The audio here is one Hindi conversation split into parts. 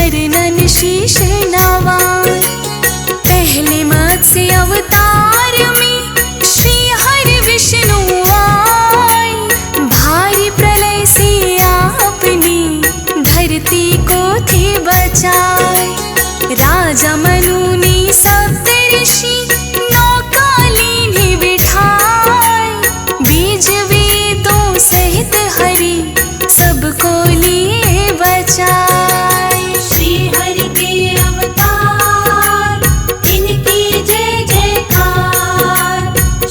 चरणन शीश नवाए। पहले मत्स्य अवतार में श्री हरि विष्णु आए। भारी प्रलय से आपने धरती को थे बचाए। राजा मनु ने सप्तऋषि नौकालीन बिठाए। बीज वेदों सहित हरि सबको लिए बचाए। श्री हरि के अवतार इनकी जय जयकार।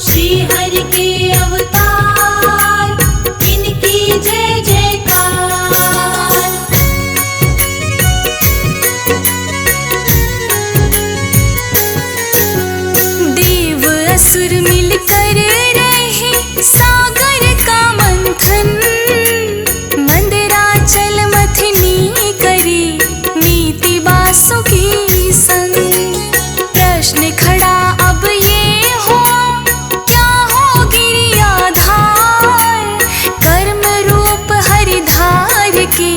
श्री हरि के अवतार इनकी जय जयकार। देव असुर मिलकर रहे सागर का मंथन। मंदराचल मथनी करी नीति वासुकी संग। प्रश्न खड़ा अब ये हुआ क्या हो गिरियाधार। कर्म रूप हरिधार के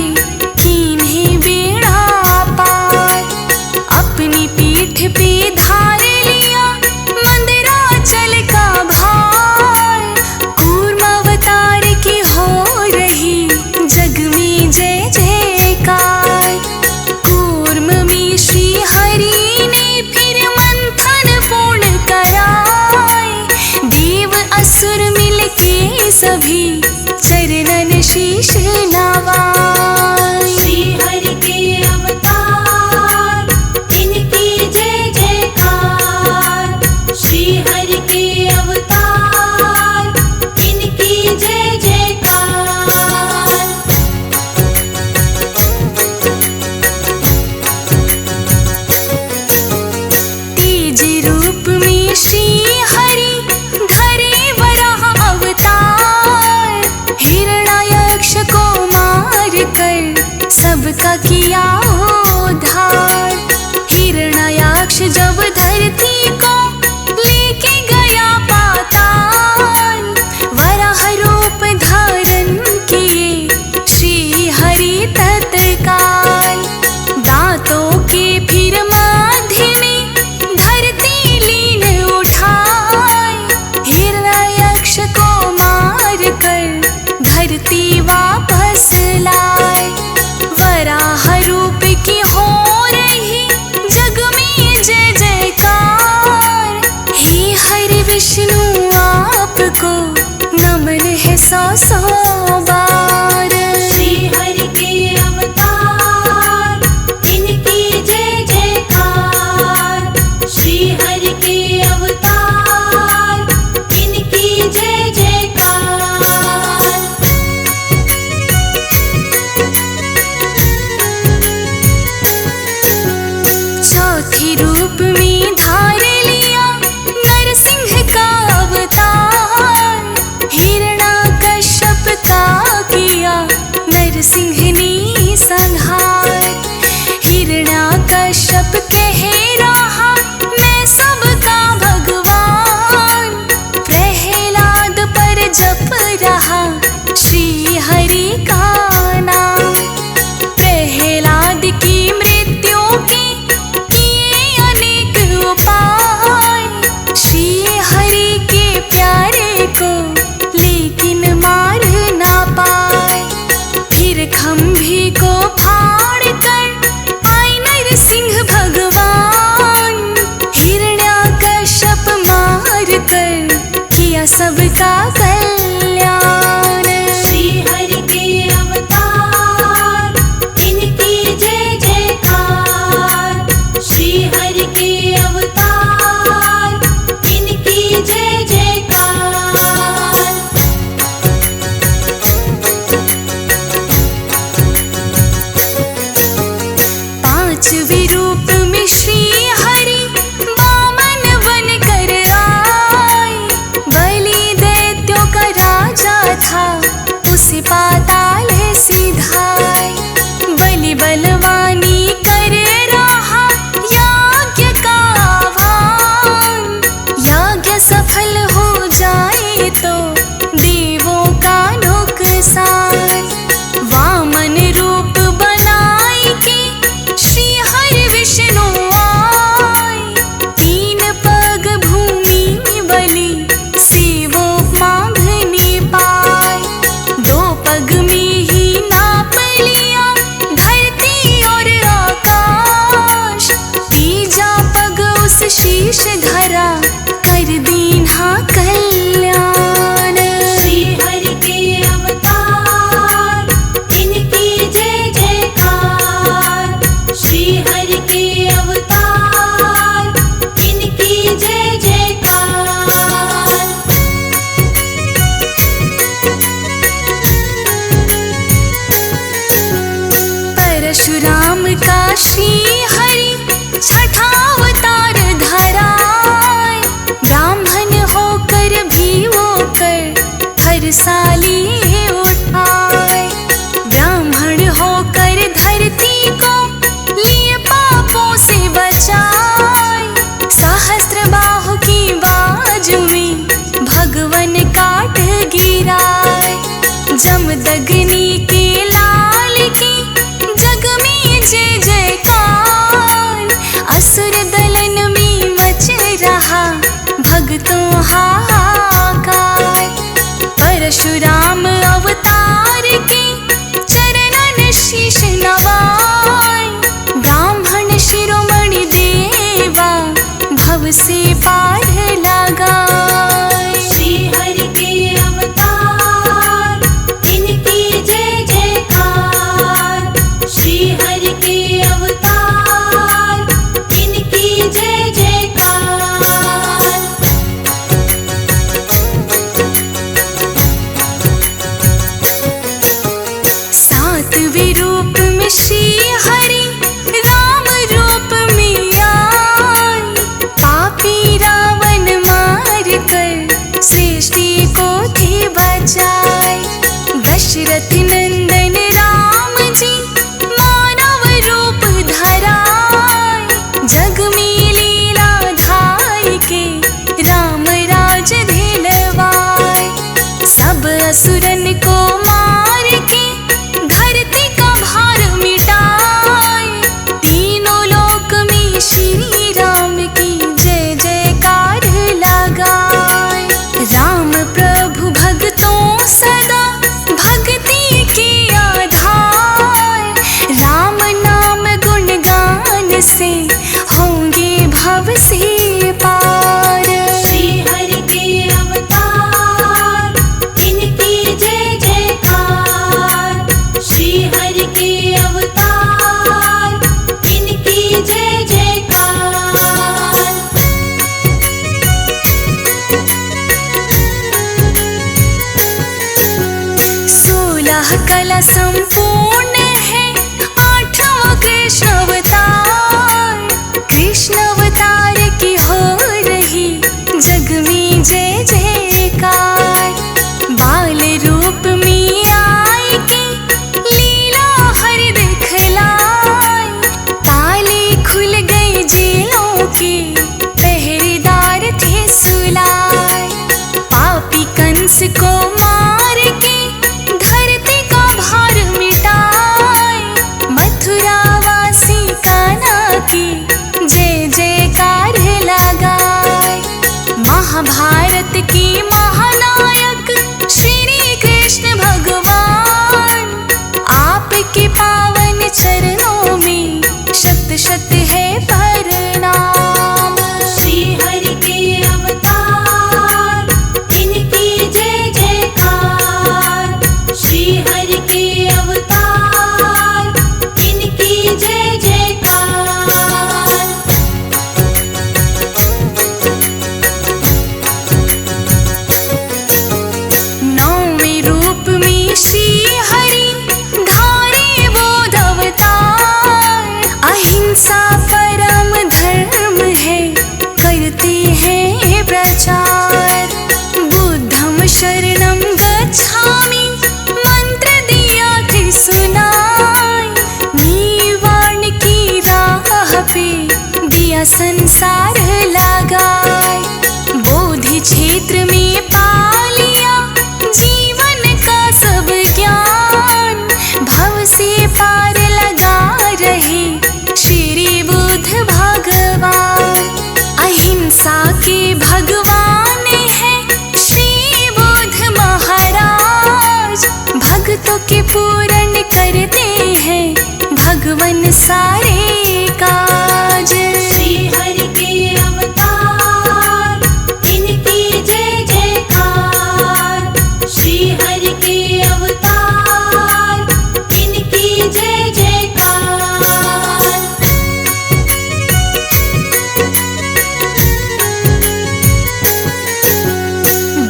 कीन्हे बेड़ा पार। अपनी पीठ पे धार लिया मंदराचल का भार। कूर्म अवतार की हो रही जग में जय जयकार। कूर्म में श्री हरि ने फिर मंथन पूर्ण कराए। देव असुर मिलके सभी चरणन शीश नवाए। श्री हरि के अवतार इनकी जय जयकार। श्री हरि के अवतार इनकी जय जयकार। तेज रूप में श्री हरि धरे वराह अवतार। हिरण्याक्ष को मार कर सबका किया उद्धार। हिरण्याक्ष जब धरती को लेके गया पाताल। वराह रूप धारण किए श्री हरि तत्काल। दांतों के फिर मध्य में धरती लीन उठाए। हिरण्याक्ष को मार कर धरती वापस लाए। वराह रूप की हो रही जग में जय जयकार। हे हरि विष्णु आपको नमन है सौ सौ बार। श्री हरि के अवतार इनकी जय जयकार। श्री हरि के अवतार इनकी जय जयकार। चौथी रूप में धार लिया नरसिंह का अवतार। हिरण्याकश्यप का किया नरसिंह ने संहार। हिरण्याकश्यप कह रहा मैं सबका भगवान। प्रहलाद पर जप रहा श्री हरि का नाम। प्रहलाद की मृत्यु के किए अनेक उपाय। श्री हरि के प्यारे को लेकिन मार ना पाए। फिर खंभे को फाड़ कर आए नरसिंह भगवान। हिरण्याकश्यप मार कर किया सबका कल्याण। श्री हरि के अवतार इनकी जय जयकार। श्री हरि के अवतार इनकी जय जयकार। पांचवें रूप में श्री हरि वामन बन कर आए। बलि दैत्यों का राजा था उसे पाताल सिधाए। बलि बलवानी कर रहा यज्ञ का आह्वान। यज्ञ सफल हो जाए तो देवों का नुकसान। वामन रूप बनाए के श्री हरि छठा अवतार धराय। ब्राह्मण होकर भी वो कर हर साली उठाए। ब्राह्मण होकर धरती को लिए पापों से बचाए। सहस्त्र बाहु की बाजू में भगवन काट गिराए। जमदग्नि के लाल की जग में जय जयकार। असुर दलन में मच रहा भक्तों हाहाकार। परशुराम अवतार के चरणन शीश नवाए। ब्राह्मण शिरोमणि देवा भव से पार लगाए। श्री हरि के अवतार इनकी जय जयकार। श्री हरि के अवतार इनकी जय जयकार। सातवें रूप में श्री हरि राम रूप में आए। पापी रावण मार कर सृष्टि को थे बचाए। दशरथ नंदन राम जी मानव रूप धराए। जग में लीला धाय के राम राज दिलवाए। सब असुरन को मार के धरती का भार मिटाए। तीनों लोक में श्री राम की जय जयकार लगाए। राम प्रभु भक्तों सदा भक्ति के आधार। राम नाम गुणगान से होंगे भव से पार। श्री हरि के अवतार इनकी जय जयकार। श्री हरि के अवतार इनकी जय जयकार। 16 कला संपूर्ण है 8वां कृष्ण अवतार। कृष्ण अवतार की हो रही जग में जय जयकार। बाल रूप में आए के लीला हर दिखलाए। ताले खुल गए जेलों के पहरेदार थे सुलाए। पापी कंस को मार के धरती का भार मिटाए। मथुरावासी कान्हा की जय जयकार लगाए। महाभारत के महानायक श्री कृष्ण भगवान। आपके पावन चरणों में शत शत है प्रणाम। श्री हरि के अवतार इनकी जय जयकार। श्री हरि के अवतार इनकी जय जयकार। नौवें रूप में श्री हरि धारे बोध अवतार। अहिंसा परम धर्म है करते हैं प्रचार। बुद्धम शरणम गच्छामि मंत्र दिया थे सुनाए। निर्वाण की राह पे दिया संसार लगाए। बोधि क्षेत्र में पा लिया जीवन का सब ज्ञान। भव से पार लगा रहे श्री बुद्ध भगवान। अहिंसा के भगवान है श्री बुद्ध महाराज। भक्तों के पूर्ण करते हैं भगवन सारे काज। श्री हरि के अवतार इनकी जय जयकार। श्री हरि के अवतार इनकी जय जयकार।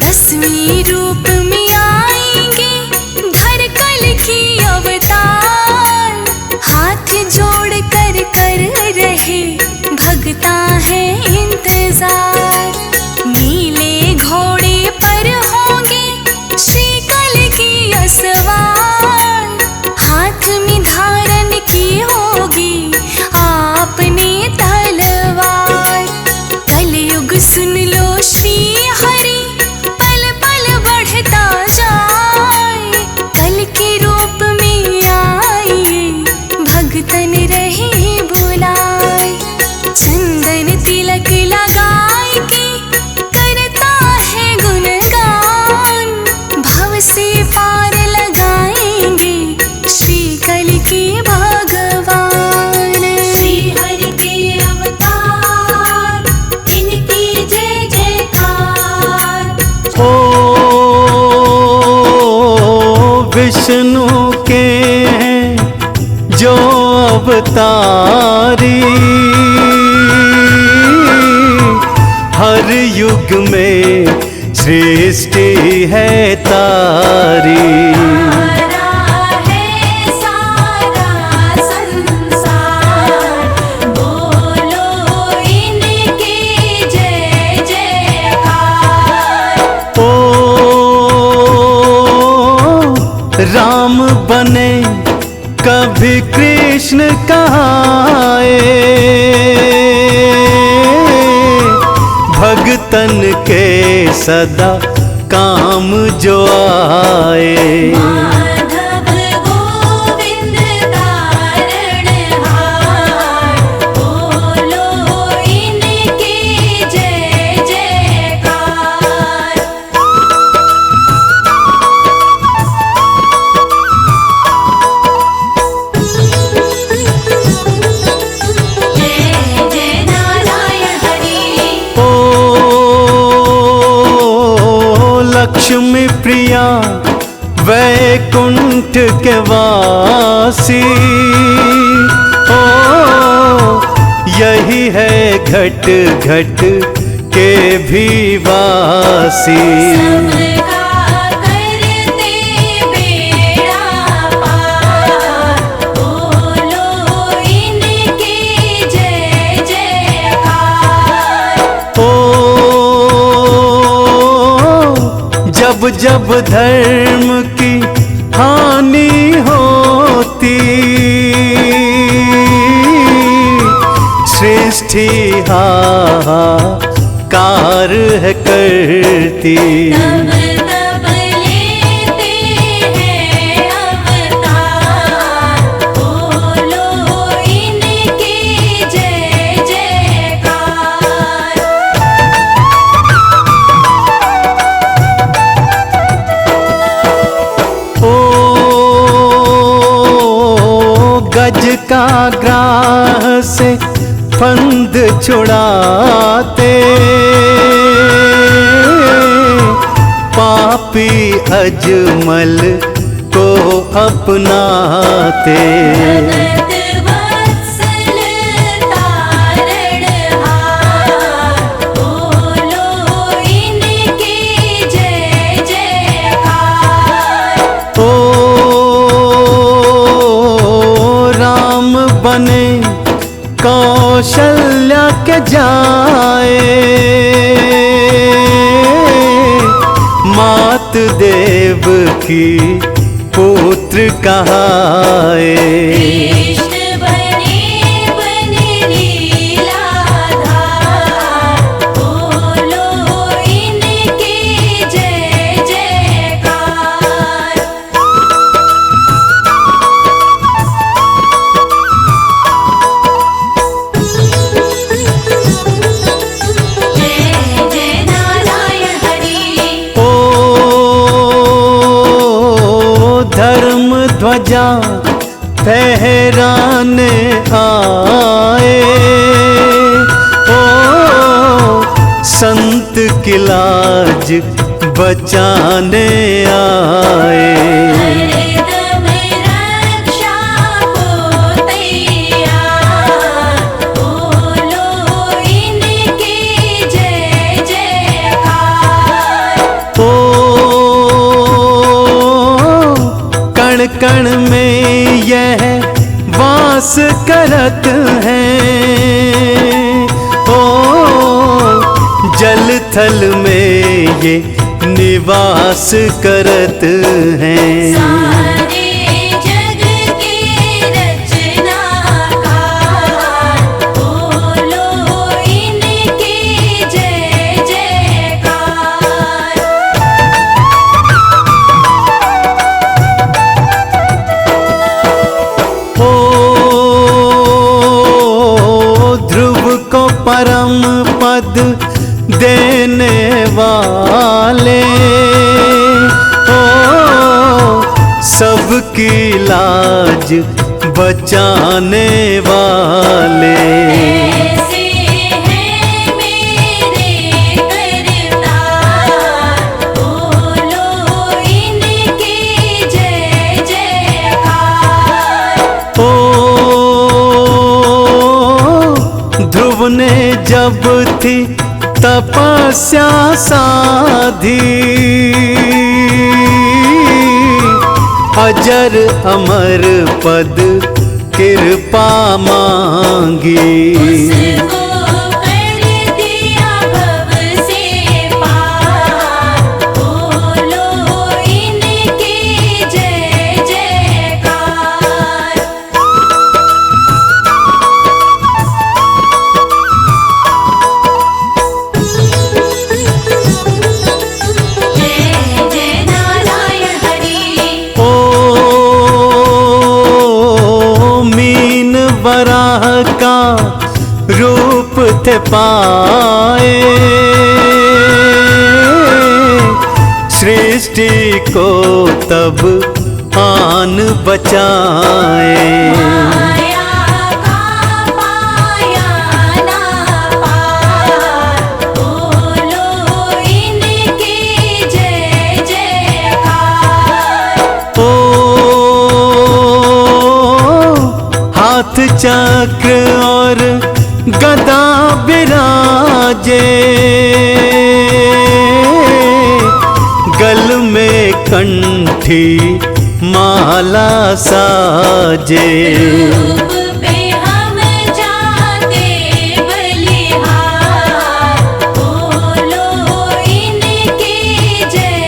10वें रूप में आएंगे धर कल की अवतार। हाथ जो छोड़ कर कर रहे भगता है इंतजार। नीले घोड़े पर होंगे श्री कल की असवार। हाथ में धारण की होगी आपने तलवार। कलयुग सुन लो श्री हरि पल पल बढ़ता जाए। कल के रूप में आए भगतन रहे बुलाए। चंदन तिलक लगाए के करता है गुणगान। भव से पार लगाएंगे श्री कल के भगवान। श्री हरि के अवतार, इनकी जय जयकार। ओ विष्णु के हैं जो अवतारी, हर युग में सृष्टि है तारी। तारा है सारा संसार, बोलो इनकी जय जयकार। ओ राम बने कभी कृष्ण कहाए, भगतन के सदा काम जो आए। माधव गोविंद तारणहार, बोलो इनकी जय जयकार। जय जय नारायण हरि। ओ लक्ष्मी प्रिया वैकुंठ के वासी, ओ यही है घट घट के भी वासी। सबका करते बेड़ा पार, बोलो इनकी जय जयकार। ओ जब जब धर्म की हानि होती, सृष्टि हाहाकार है करती। तब तब लेते हैं अवतार, बोलो इनकी जय जयकार। ओ गज का ग्राह से फंद छुड़ाते, पापी अजमल को अपनाते। भगत वत्सल तारणहार, बोलो इनकी जय जयकार। ओ राम बने कौशल्या के जाए, मात देव की पुत्र कहाए। कृष्ण बने बन लीलाधार, बोलो इनकी जय जयकार। जय जय नारायण हरि। ओ धर्म ध्वजा फहराने आए, ओ संत की लाज बचाने आए। हरदम रक्षा को तैयार, बोलो इनकी जय जयकार। ओ कण कण में यह वास कर करत हैं। ओ जल थल में ये निवास करत हैं। सारे जग के रचनाकार, बोलो इनके जय जयकार। ओ ध्रुव को परम पद देने वाले, ओ सबकी लाज बचाने वाले। ऐसे हैं मेरे करतार, बोलो इनके जय जयकार। ओ ध्रुव ने जब थी तपस्या साधी, अजर अमर पद कृपा मांगी। उसको कर दिया भव से पार, बोलो इनके जय जयकार। जय जय नारायण हरि। ओ मीन वराह का रूप थे पाए, सृष्टि को तब आन बचाए। माया का पाया ना पार, बोलो इनके जय जयकार। ओ हाथ चक्र और गदा बिराजे, गल में कंठी माला साजे। रूप पे हम जाते बलिहार, बोलो इनके जय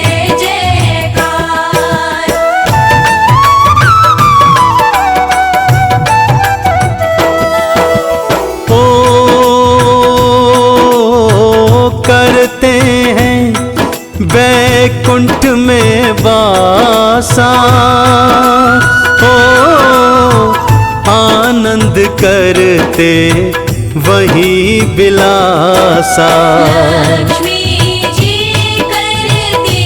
जयकार। ओ करते हैं वैकुंठ में वासा, ओ आनंद करते वहीं बिलासा। लक्ष्मी जी करती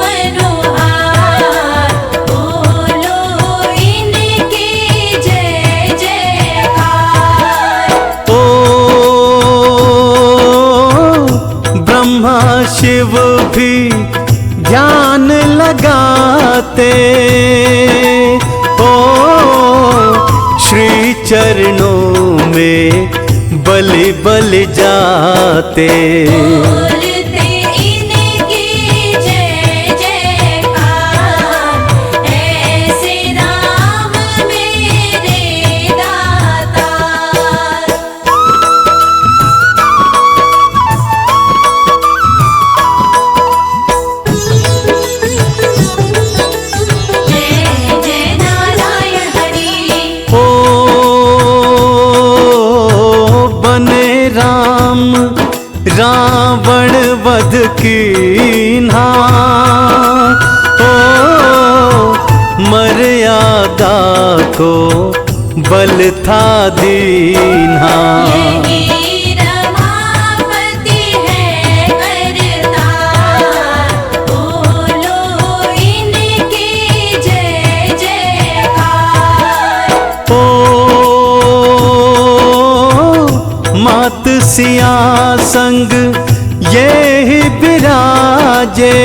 मनोहार, बोलो इनके जय जयकार। ओ ब्रह्मा शिव भी ध्यान लगाते, ओ श्री चरणों में बलि बलि जाते। बोलते इनके जय जयकार, ऐसे राम मेरे दातार। जय जय नारायण हरि। ओ बने राम रावण वध कीन्हा, ओ मर्यादा को बल था दीन्हा। यही रमापति है करतार, बोलो इनके जय जयकार। ओ मात सिया संग ये ही विराजे,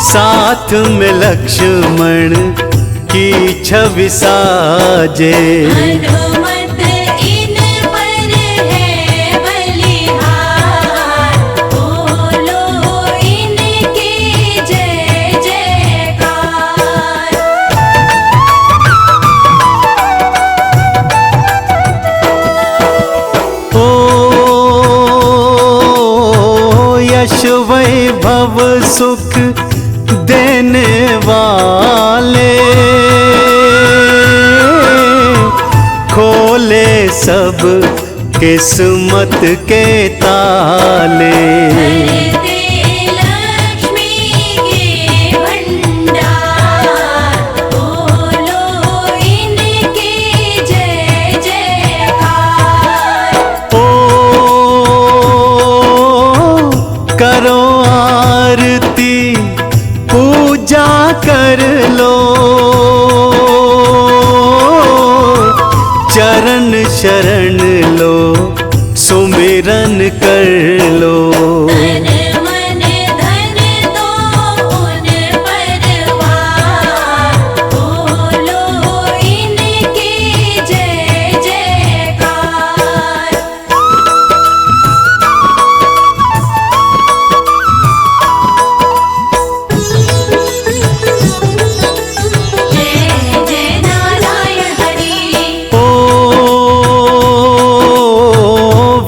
साथ में लक्ष्मण की छवि साजे। हनुमत इन पर है बलिहार, बोलो इनके जय जयकार। सुख देने वाले, खोले सब किस्मत के ताले। भरते लक्ष्मी के भंडार, बोलो इनके जय जयकार। ओ करो आरती पूजा कर लो, चरण शरण लो सुमिरन कर लो। तन मन धन दो उन परवार, बोलो इनके जय जयकार। जय जय नारायण हरि। ओ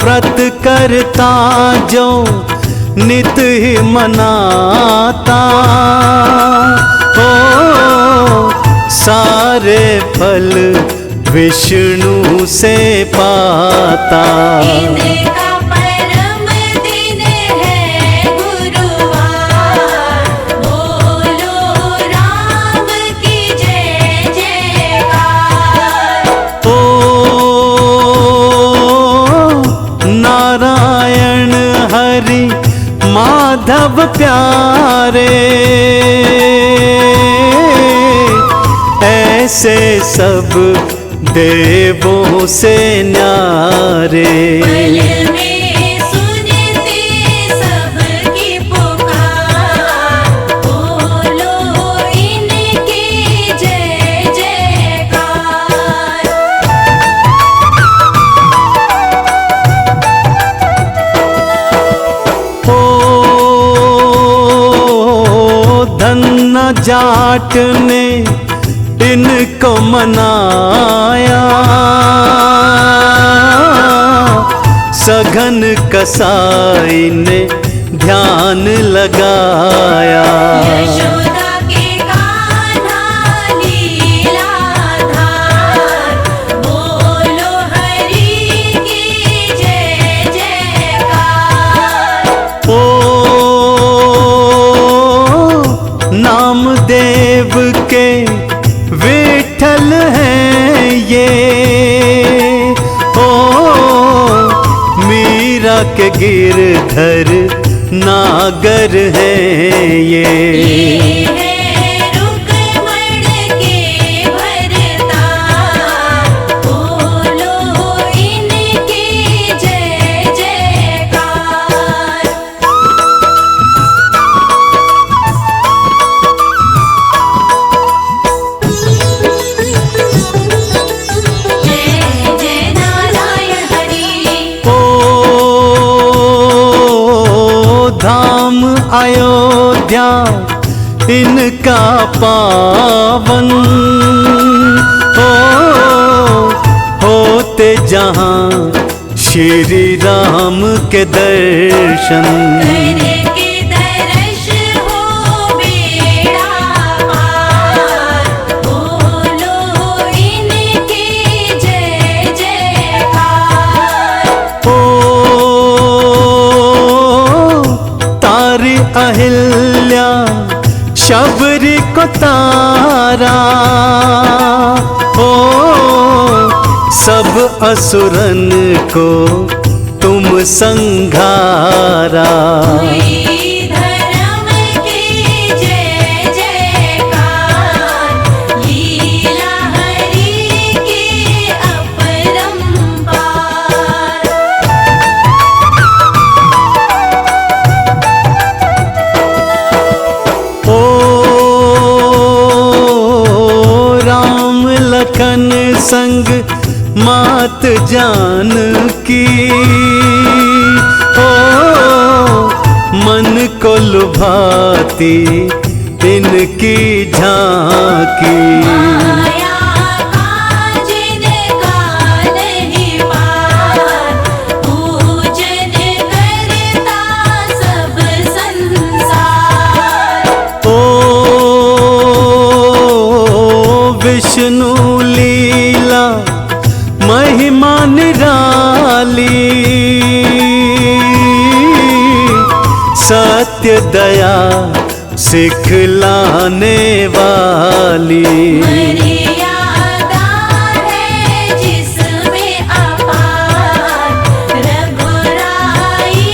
व्रत करता जो नित ही मनाता, ओ सारे फल विष्णु से पाता। इनका परम दिन है गुरुवार, बोलो राम की जय जयकार। ओ नारायण हरि माधव प्यारे, ऐसे सब देवों से न्यारे। पल में सुनते सबकी पुकार, बोलो इनके जय जयकार। ओ धन्ना जाट ने इनको मनाया, सघन कसाई ने ध्यान लगाया। यशोदा के कान्हा लीलाधार, बोलो हरि की जय जयकार। ओ नामदेव के विठल हैं ये, ओ मीरा के गिरधर नागर हैं ये। है रुक्मण के भरतार, बोलो इनके जय जयकार। जय जय नारायण हरि। ओ धाम अयोध्या इनका पावन, ओ होते जहाँ श्री राम के दर्शन। करके दर्श हो बेड़ा पार, बोलो इनके जय जयकार। ओ तारी अहिल्या शबरी को तारा, ओ सब असुरन को तुम संघारा। हुई धर्म की जय जयकार, लीला हरि की अपरंपार। ओ राम लखन संग मात जानकी, ओ मन को लुभाती इनकी झांकी। माया का जिनका नहीं पार, पूजन करता सब संसार। महिमा निराली, सत्य दया सिखलाने वाली। मर्यादा है जिसमें अपार, रघुराई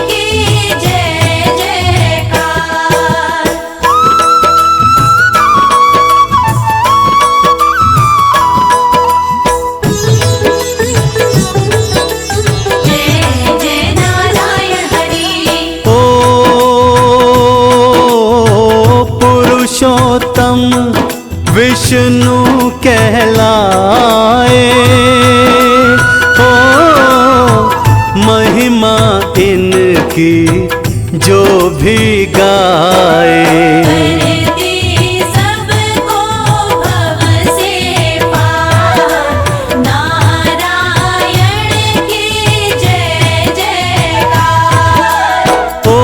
की जय जयकार। जय जय नारायण हरि। ओ पुरुषोत्तम विष्णु कहलाए, ओ महिमा इनकी जो भी गाए। करती सबको भव से पार, नारायण की जय जयकार। ओ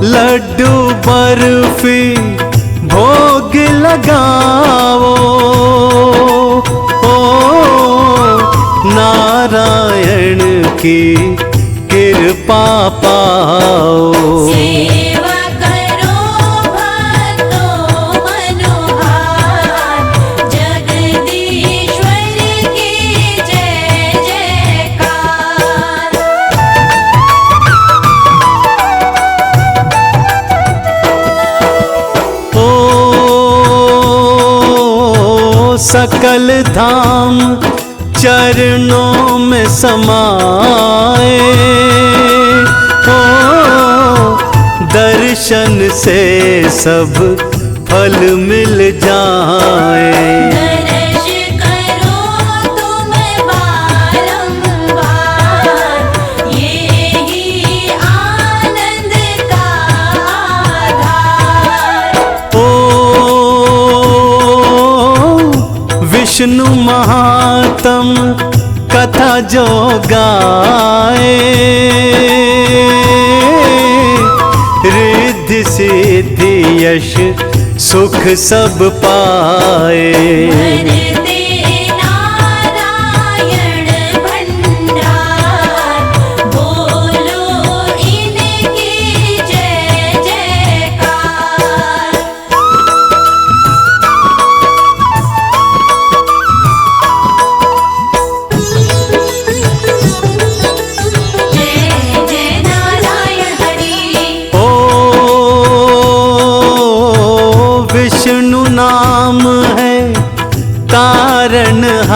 लड्डू बर्फी भोग लगाओ, ओ नारायण की कृपा पाओ। सेवा करो भक्तों मनोहार, जगदीश्वर की जय जयकार। ओ सकल धाम चरणों में समाए, ओ दर्शन से सब फल मिल जाए। दर्श करो तुम बारंबार, ये ही आनंद का आधार। ओ विष्णु महात्म कथा जो गाए, रिद्धि सिद्धि यश सुख सब पाए। वरदे नारायण भंडार, बोलो इनकी जय जयकार। जय जय नारायण हरि। ओ विष्णु नाम है तारणहारा,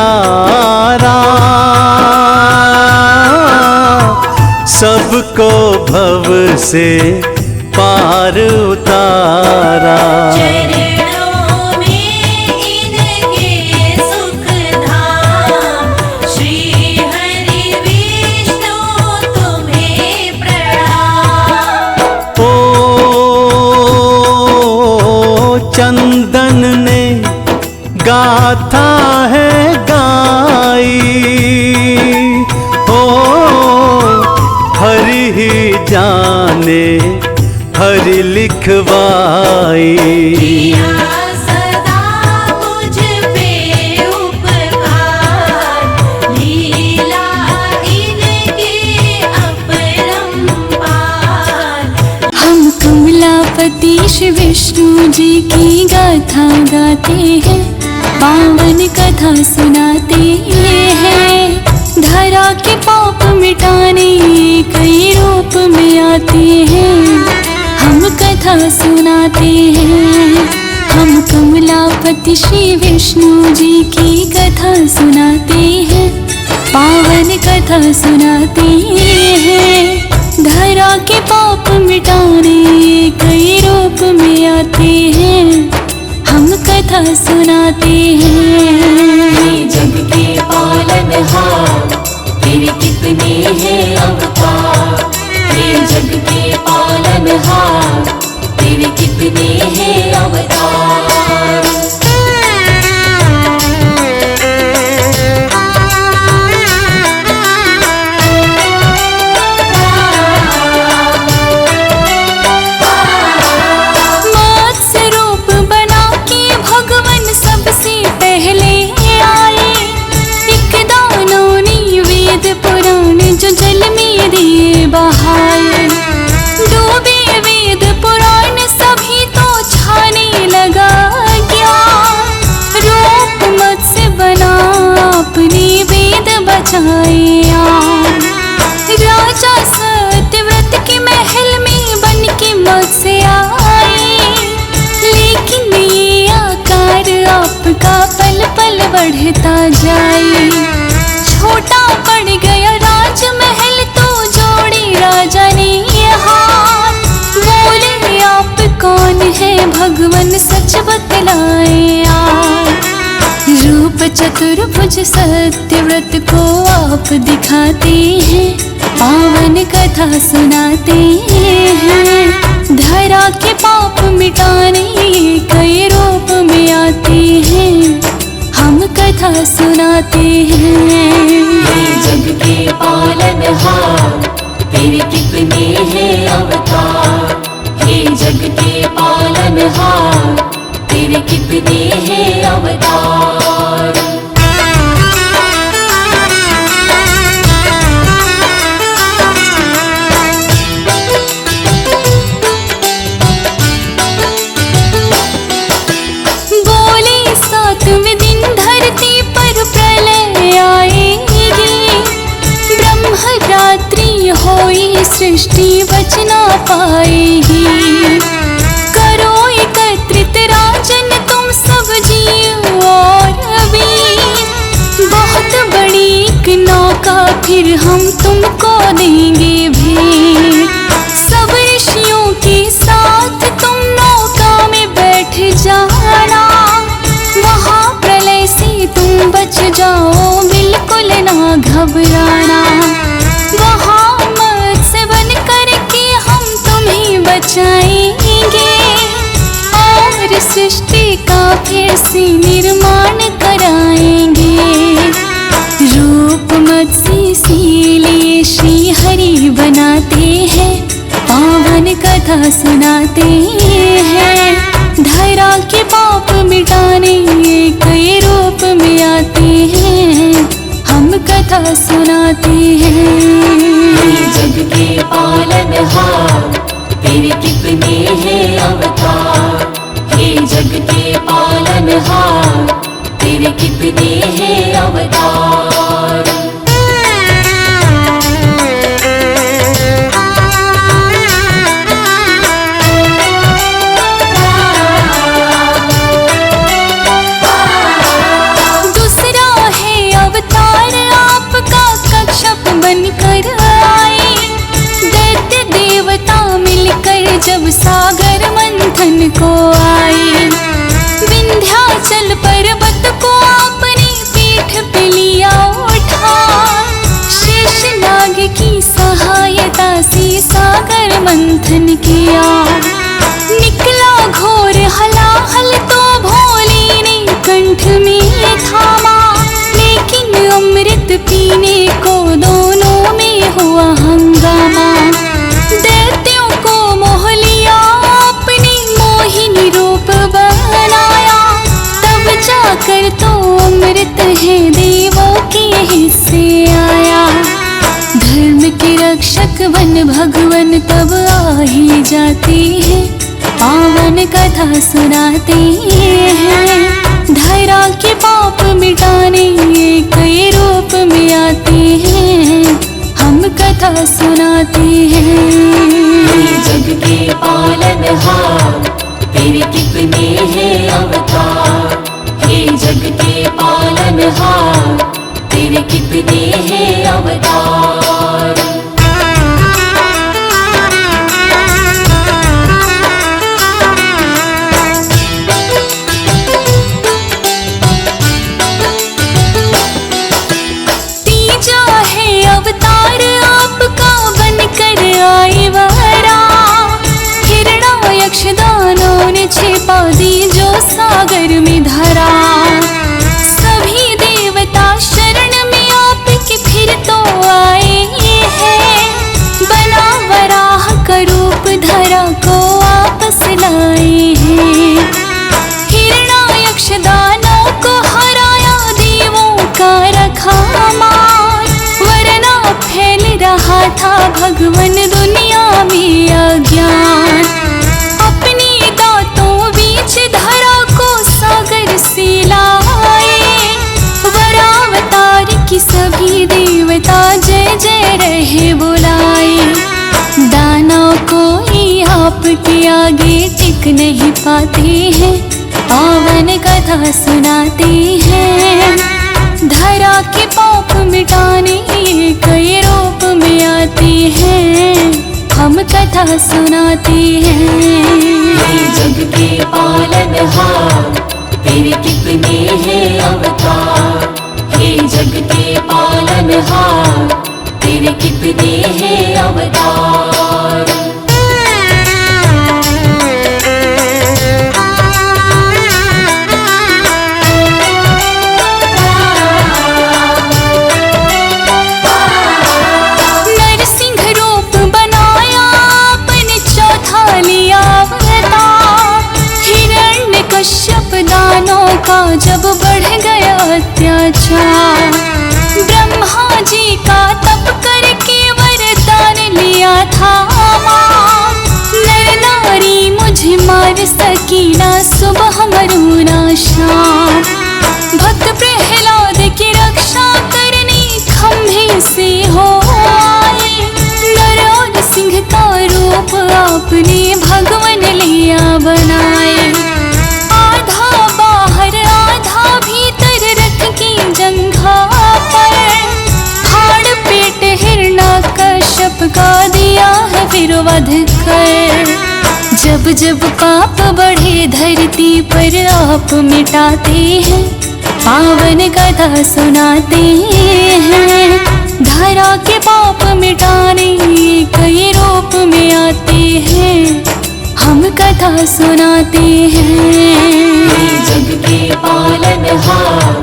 सबको भव से पार उतारा। चरणों में इनके सुख धाम, श्री हरि विष्णु तुम्हें प्रणाम। ओ चंदन ने गाथा है गाई, ओ हरि ही जाने हरि लिखवाई। किया सदा मुझ पे उपकार, लीला इनकी अपरंपार। हम कमलापति श्री विष्णु जी की गाथा गाते हैं, पावन कथा सुनाते हैं। धरा के पाप मिटाने कई रूप में आते हैं, हम कथा सुनाते हैं। हम कमलापति श्री विष्णु जी की कथा सुनाते हैं, पावन कथा सुनाते हैं। धरा के पाप मिटाने कई रूप में आते हैं, हम कथा सुनाते हैं। जग के पालनहार, तेरे कितने हैं अवतार। हे जग के पालनहार, तेरे कितने हैं अवतार। मत्स्य रूप बना के भगवान सबसे पहले का पल पल बढ़ता जाए। छोटा पड़ गया राजमहल तो जोड़ी राजा ने हाथ। बोले आप कौन है भगवन सच बतलाए आप। रूप चतुर्भुज सत्यव्रत को आप दिखाते हैं, पावन कथा सुनाते हैं। धरा के पाप मिटाने कई रूप में आते हैं, हम कथा सुनाते हैं। हे जग के पालनहार, तेरे कितने हैं अवतार। हे जग के पालनहार, तेरे कितने हैं अवतार। बोले सातवें दिन धरती पर प्रलय आएगी। ब्रह्म रात्रि होई सृष्टि बचना पाएगी। करो एकत्रित राजन तुम सब जीव और वीर। बहुत बड़ी एक नौका फिर हम तुमको देंगे भेंट। सब ऋषियों के साथ तुम नौका में बैठ जाना। महाप्रलय से तुम बच जाओ बिल्कुल ना घबराना। वहाँ मत्स्य बन करके हम तुम्हें बचाएंगे और सृष्टि का फिर से निर्माण कराएंगे। रूप मत्स्य से लिए श्री हरि बनाते हैं, पावन कथा सुनाते हैं। धरा के पाप मिटाने कई रूप में आते हैं, हम कथा सुनाते हैं। हे जग के पालनहार, तेरे कितने हैं अवतार। हे जग के पालनहार, तेरे कितने हैं अवतार। बनकर आए दैत्य देवता मिलकर जब सागर मंथन को आए। विंध्याचल पर्वत को आपने पीठ पे लिया उठा। शेषनाग की सहायता से सागर मंथन किया। निकला घोर हलाहल तो भोले ने कंठ में थामा। लेकिन अमृत पीने को दोनों में हुआ हंगामा। दैत्यों को मोह लिया अपने मोहिनी रूप बनाया। तब जाकर तो अमृत है देवों के हिस्से आया। धर्म के रक्षक बन भगवन तब आ ही जाते हैं, पावन कथा सुनाते हैं। धरा के पाप मिटाने कई रूप में आते हैं, हम कथा सुनाते हैं। हे जग के पालनहार, तेरे कितने हैं अवतार। हे जग के पालनहार, तेरे कितने हैं अवतार। अवतार आपका बनकर आए वरा। हिरणा यक्षदानों ने छिपा दी जो सागर में धरा। सभी देवता शरण में आपके फिर तो आए हैं। बना वराह का रूप धरा को वापस लाए हैं। हिरणा यक्षदानों को हराया देवों का रखा मान। फैल रहा था भगवन दुनिया में अज्ञान। अपने दांतों बीच धरा को सागर से लाए। वरावतार की सभी देवता जय जय रहे बुलाए। दानव कोई आपके आगे टिक नहीं पाते हैं, पावन कथा कथा सुनाते हैं। धरा के पाप मिटाने कई रूप में आते हैं, हम कथा सुनाते हैं। हे जग के पालनहार, तेरे कितने हैं अवतार। हे जग के पालनहार, तेरे कितने हैं अवतार। नरसिंह रूप बनाया अपन चौथा लिया अवतार। हिरण्यकश्यप दानों का जब बढ़ गया अत्याचार, ब्रह्मा जी का तप करके वरदान लिया था मां। नर नारी मुझे मार सकी ना सुबह मरू ना शाम। भक्त प्रहलाद की रक्षा करने खंभे से हो आए। नर और सिंह का रूप आपने भगवन लिया बनाए। आधा बाहर आधा भीतर रख के जंघा पर, फाड़ पेट हिरण्यकश्यप का दिया है फिर वध कर। जब जब पाप बढ़े धरती पर आप मिटाते हैं, पावन कथा सुनाते हैं। धरा के पाप मिटाने कई रूप में आते हैं, हम कथा सुनाते हैं। हे जग के पालनहार,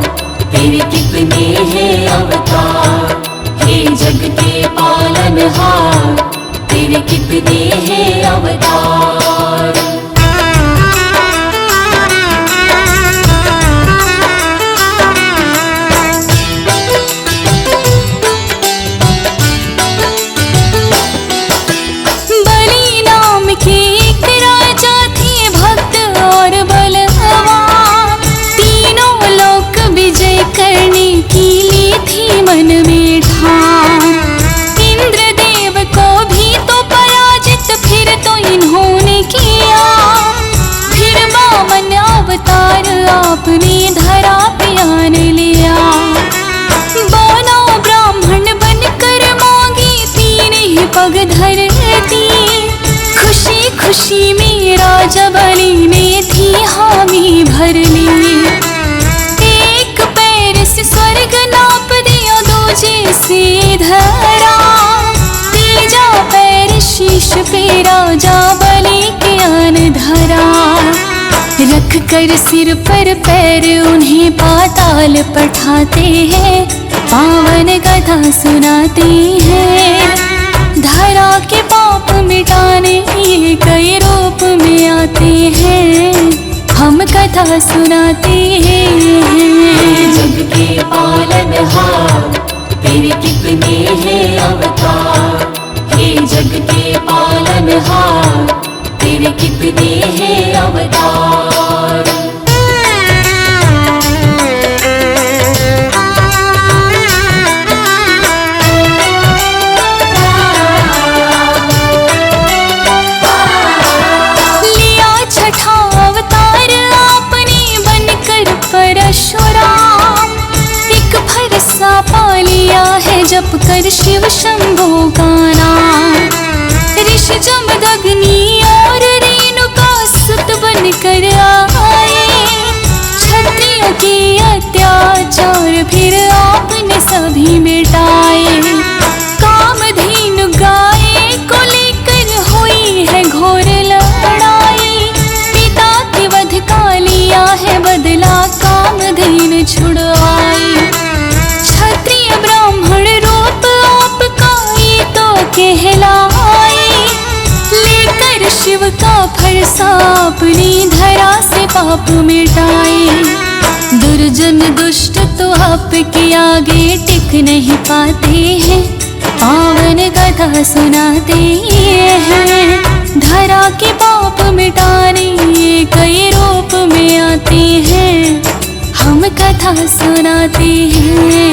तेरे कितने हैं अवतार। हे जग के पालनहार, तेरे कितने हैं अवतार। बलि नाम के एक राजा थे भक्त और बलवान। तीनों लोक विजय करने की ली थी मन में ठान। इंद्रदेव को भी तो पराजित फिर तो इन्होंने किया। फिर वामन अवतार आपने धरा पे आन लिया। बोलो ब्राह्मण बनकर मांगी तीन ही पग धरती। खुशी खुशी में राजा बलि ने थी हामी भर ली। एक पैर से स्वर्ग नाप दिया, दूजे से धरा। तीजा पैर शीश पे राजा बलि के आन धरा। रख कर सिर पर पैर उन्हें पाताल पठाते हैं, पावन कथा सुनाते हैं। धरा के पाप मिटाने कई रूप में आते हैं, हम कथा सुनाते हैं। हे जग के पालनहार, तेरे कितने हैं अवतार। हे जग के पालनहार, तेरे कितने हैं अवतार। लिया छठा अवतार आपने बनकर परशुराम। एक भरसा पा लिया है जप कर शिव शंभो का नाम। ऋषि जमदग्नि और रेणुका सुत बनकर आए। क्षत्रियों के अत्याचार फिर आपने सभी मिटाए। कामधेनु गाय को लेकर हुई है घोर लड़ाई। पिता के वध का लिया है बदला, कामधेनु छुड़वाई। क्षत्रिय ब्राह्मण रूप आपका ये तो कहलाए। लेकर शिव का फरसा अपनी धरा से पाप मिटाए। दुर्जन दुष्ट तो आपके आगे टिक नहीं पाते हैं, पावन कथा सुनाते हैं। धरा के पाप मिटाने कई रूप में आते हैं, हम कथा सुनाते हैं।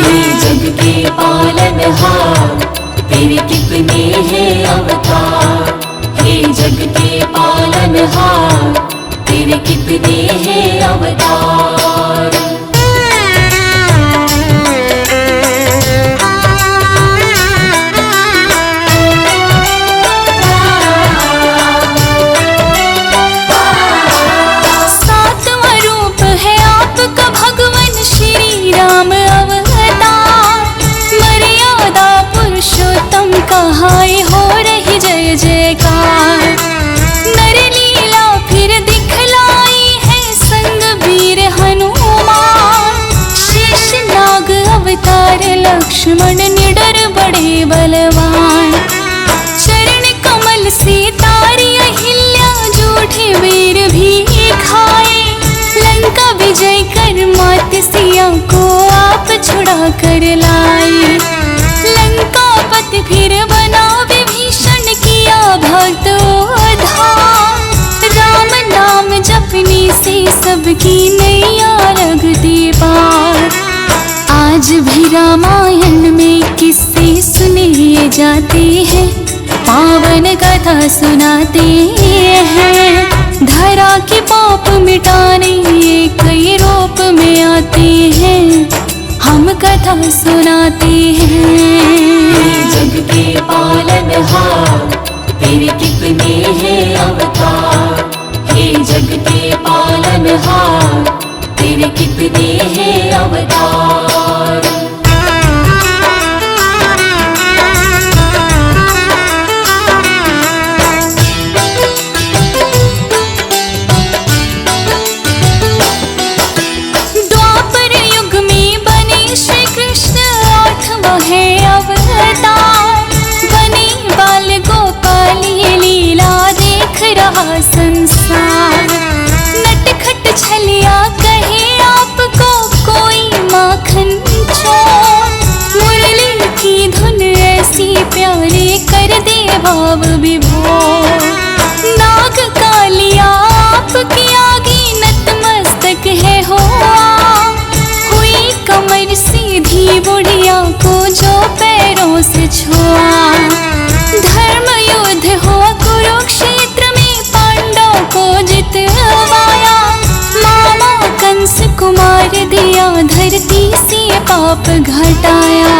हे जग के पालनहार, तेरे कितने हैं अवतार। हे जग के पालनहार, तेरे तेरे कितने हैं अवतार। सातवां रूप है आपका भगवान श्री राम अवतार। मर्यादा पुरुषोत्तम कहाए हो रही जय जयकार। नर लीला फिर दिखलाई है संग वीर हनुमान। शेष नाग अवतार लक्ष्मण निडर बड़े बलवान। चरण कमल से तारी अहिल्या जूठे वीर भी खाए। लंका विजय कर मात सिया को आप छुड़ा कर लाए। लंकापति फिर बना विभीषण किया भक्त उद्धार। राम नाम जपने से सबकी नैया लगती पार। आज भी रामायण में किस्से सुने जाते हैं। पावन कथा सुनाते हैं। धरा के पाप मिटाने कई रूप में आते हैं। हम कथा सुनाते हैं। जग के पालनहार तेरे कितने हैं अवतार। हे जग के पालनहार तेरे कितने हैं अवतार। द्वापर युग में बने श्री कृष्ण 8वां है अवतार। बने बाल गोपाल ये लीला देख रहा संसार। नटखट छलिया कहे आपको कोई माखन चोर। मुरली की धुन ऐसी प्यारे कर दे भाव विभोर। नाग कालिया आपकी आगे नतमस्तक है हो। हुई कमर सीधी बुढ़िया को जो पैरों से छुआ। धर्म युद्ध हुआ कुरुक्षेत्र में पांडव को जितवाया। मामा कंस कुमार दिया धरती से पाप घटाया।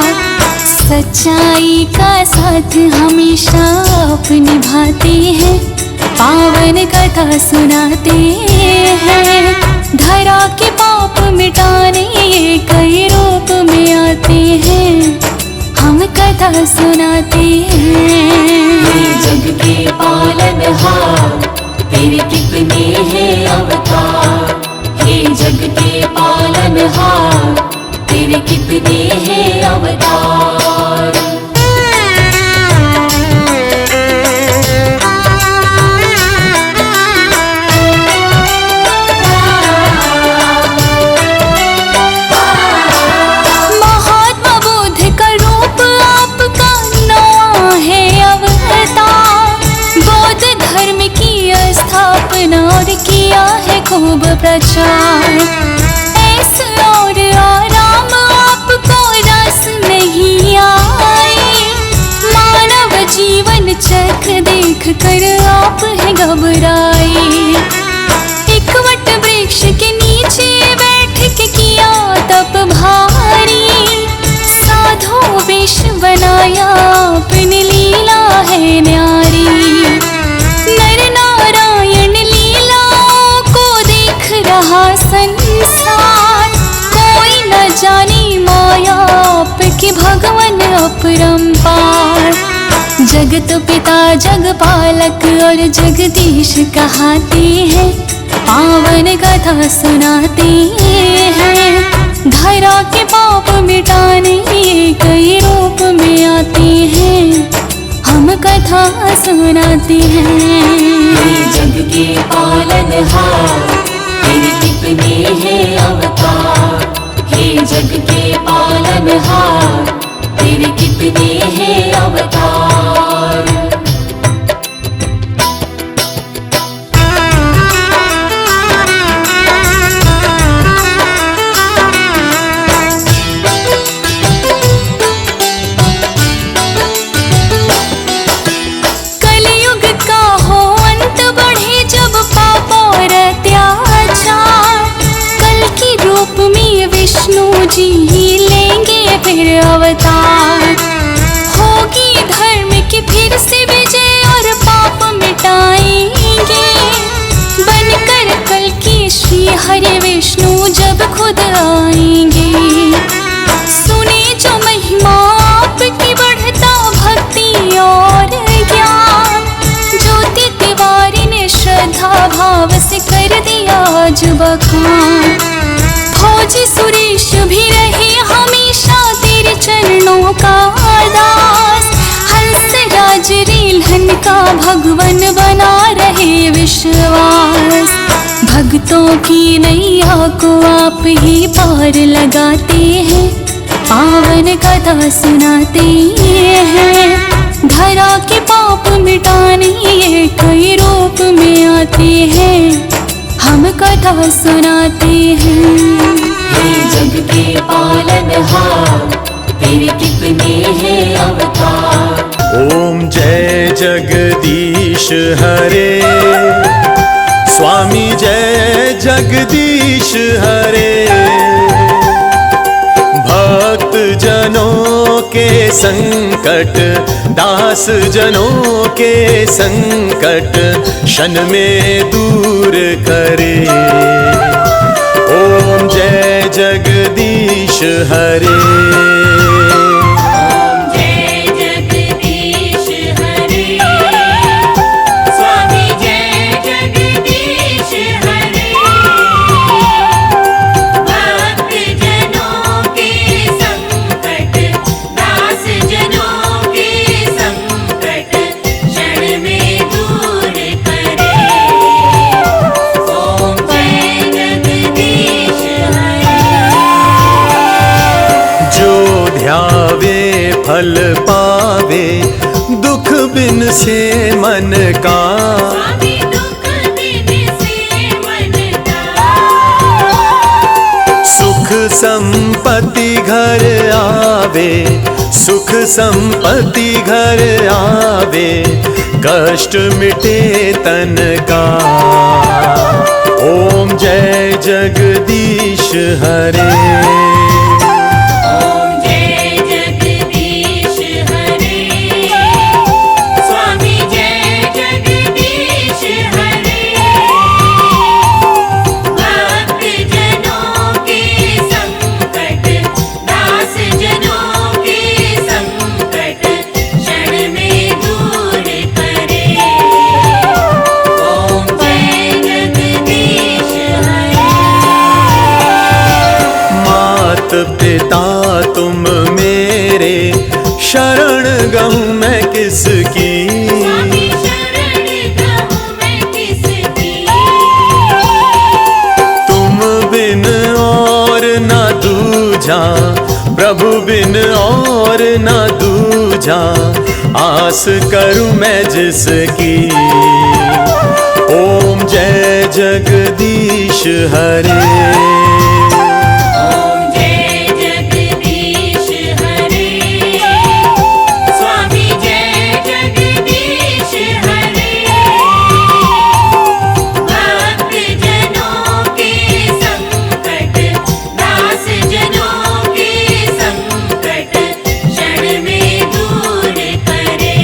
सच्चाई का साथ हमेशा आप निभाते हैं। पावन कथा सुनाते हैं। धरा के पाप मिटाने कई रूप में आते हैं। हम कथा सुनाते हैं। जग के पालनहार तेरे कितने हैं अवतार। हे जग के पालनहार तेरे कितने हैं अवतार। महात्मा बुद्ध का रूप आपका 9वां है अवतार। बौद्ध धर्म की स्थापना और किया है खूब प्रचार। ऐसा और आराम आपको रस नहीं आए। मानव जीवन चख देख कर आप है घबराए। एक वट वृक्ष के नीचे बैठ के किया तप भारी। साधु वेश बनाया अपनी लीला है न्यारी। नर नारायण लीलाओं को देख रहा संसार। कोई न जाने माया आपके भगवान अपरंपार। जगत पिता जगपालक और जगदीश कहाते हैं। पावन कथा सुनाते हैं। धरा के पाप मिटाने कई रूप में आते हैं। हम कथा सुनाते हैं। जग के पालनहार तेरे कितने हैं अवतार। हे जग के पालनहार तेरे कितने हैं अवतार। कलयुग का हो अंत बढ़े जब पाप और अत्याचार। जी लेंगे फिर अवतार। होगी धर्म की फिर से विजय और पाप मिटाएंगे, बनकर कल की श्री हरि विष्णु जब खुद आएंगे। सुने जो महिमा आपकी बढ़ता भक्ति और ज्ञान, ज्योति तिवारी ने श्रद्धा भाव से कर दिया आज बखान। फौजी सुरेश भी रहे हमेशा तेरे चरणों का दास, हंस राज रीलहन का भगवन बना रहे विश्वास। भक्तों की नैया को आप ही पार लगाते हैं, पावन कथा सुनाते हैं। धरा के पाप मिटाने ये कई रूप में आते हैं, हम कथा सुनाते हैं। हे जग के पालनहार, तेरे कितने हैं अवतार। ओम जय जगदीश हरे, स्वामी जय जगदीश हरे। भक्त जनों के संकट, दास जनों के संकट क्षण में दूर करे। ओम जय जगदीश हरे। ओम जय जगदीश हरे, स्वामी जय जगदीश हरे। भक्त जनों के संकट, दास जनों के संकट क्षण में दूर करे। ओम जय जगदीश हरे। जो ध्यावे फल पावे, दुख बिन से मन का। स्वामी दुख दिन से मन का। सुख संपत्ति घर आवे, सुख संपत्ति घर आवे, कष्ट मिटे तन का। ओम जय जगदीश हरे। ओम जय जगदीश हरे, स्वामी जय जगदीश हरे। भक्त जनों के संकट, दास जनों के संकट क्षण में दूर करे। ओम जय जगदीश हरे। मात पिता तुम मेरे, शरण गहूँ मैं किसकी। स्वामी शरण गहूँ मैं किसकी। तुम बिन और न दूजा, प्रभु बिन और न दूजा, आस करूँ मैं जिसकी। ओम जय जगदीश हरे। ओम जय जगदीश हरे, स्वामी जय जगदीश हरे। भक्त जनों के संकट, दास जनों के संकट क्षण में दूर करे।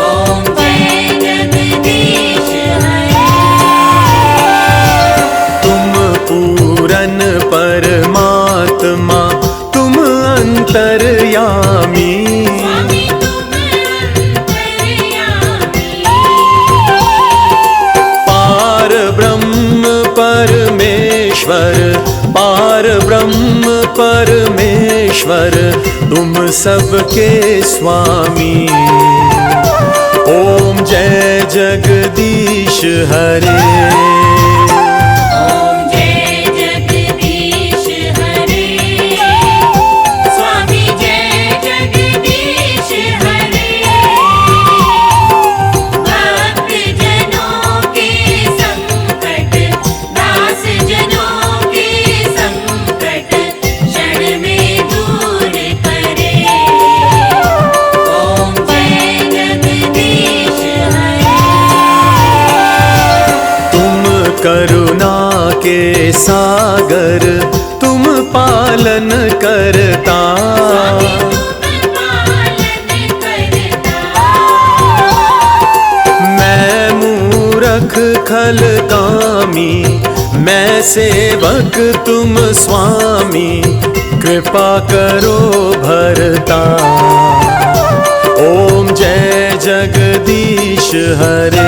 ओम जय जगदीश हरे। तुम पूरन परमात्मा, तुम अंतर्यामी। स्वामी तुम अंतर्यामी। पार ब्रह्म परमेश्वर, पार ब्रह्म परमेश्वर, तुम सबके स्वामी। ओम जय जगदीश हरे। ओम जय जगदीश हरे, स्वामी जय जगदीश हरे। भक्त जनों के संकट, दास जनों के संकट क्षण में दूर करे। ओम जय जगदीश हरे। तुम करुणा के सागर, तुम पालन करता। मैं मूरख खलकामी, मैं सेवक तुम स्वामी, कृपा करो भरता। ओम जय जगदीश हरे।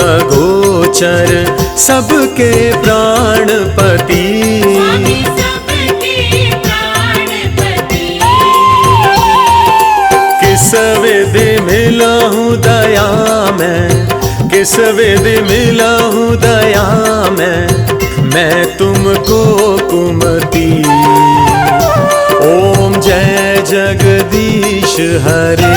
अगोचर सबके प्राणपति, किस विधि मिलहूँ दया मैं, किस विधि मिलहूँ दया मैं तुमको कुमति। ओम जय जगदीश हरे।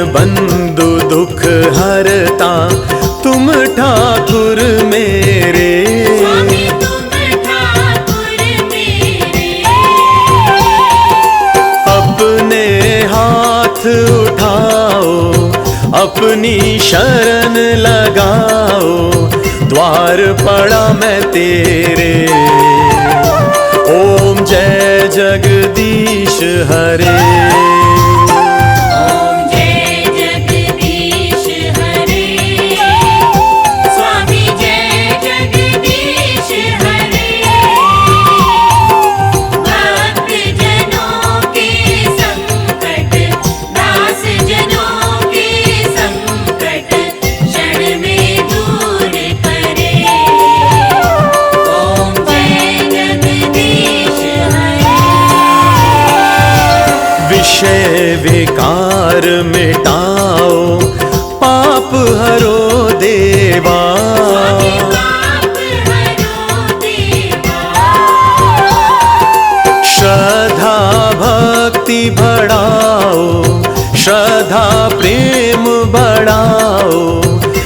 बंधु दुख हरता तुम ठाकुर मेरे, अपने हाथ उठाओ अपनी शरण लगाओ, द्वार पड़ा मैं तेरे। ओम जय जगदीश हरे। विषय विकार मिटाओ पाप हरो देवा, श्रद्धा भक्ति बढ़ाओ, श्रद्धा प्रेम बढ़ाओ,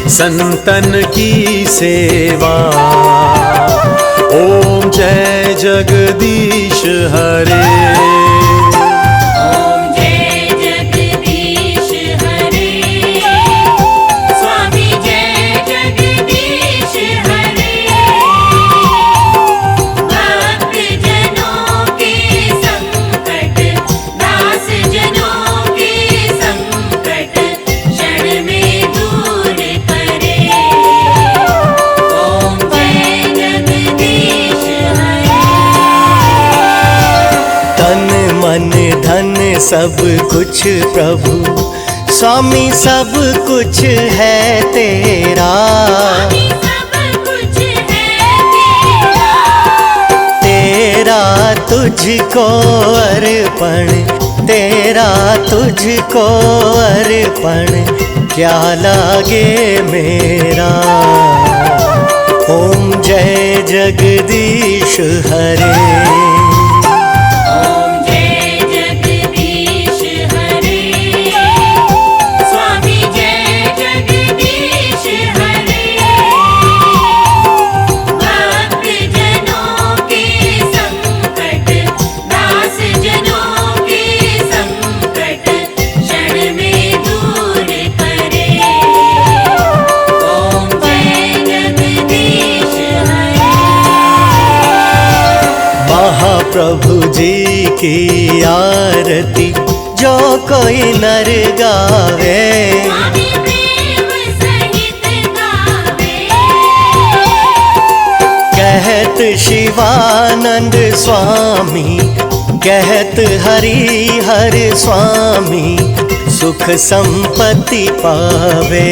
संतन की सेवा। ओम जय जगदीश हरे। सब कुछ प्रभु स्वामी सब कुछ है तेरा, तेरा तुझको अर्पण, तेरा तुझको अर्पण, क्या लागे मेरा। ओम जय जगदीश हरे। प्रभु जी की आरती जो कोई नर गावे, कहते कहत शिवानंद स्वामी, कहत हरि हर स्वामी, सुख संपत्ति पावे।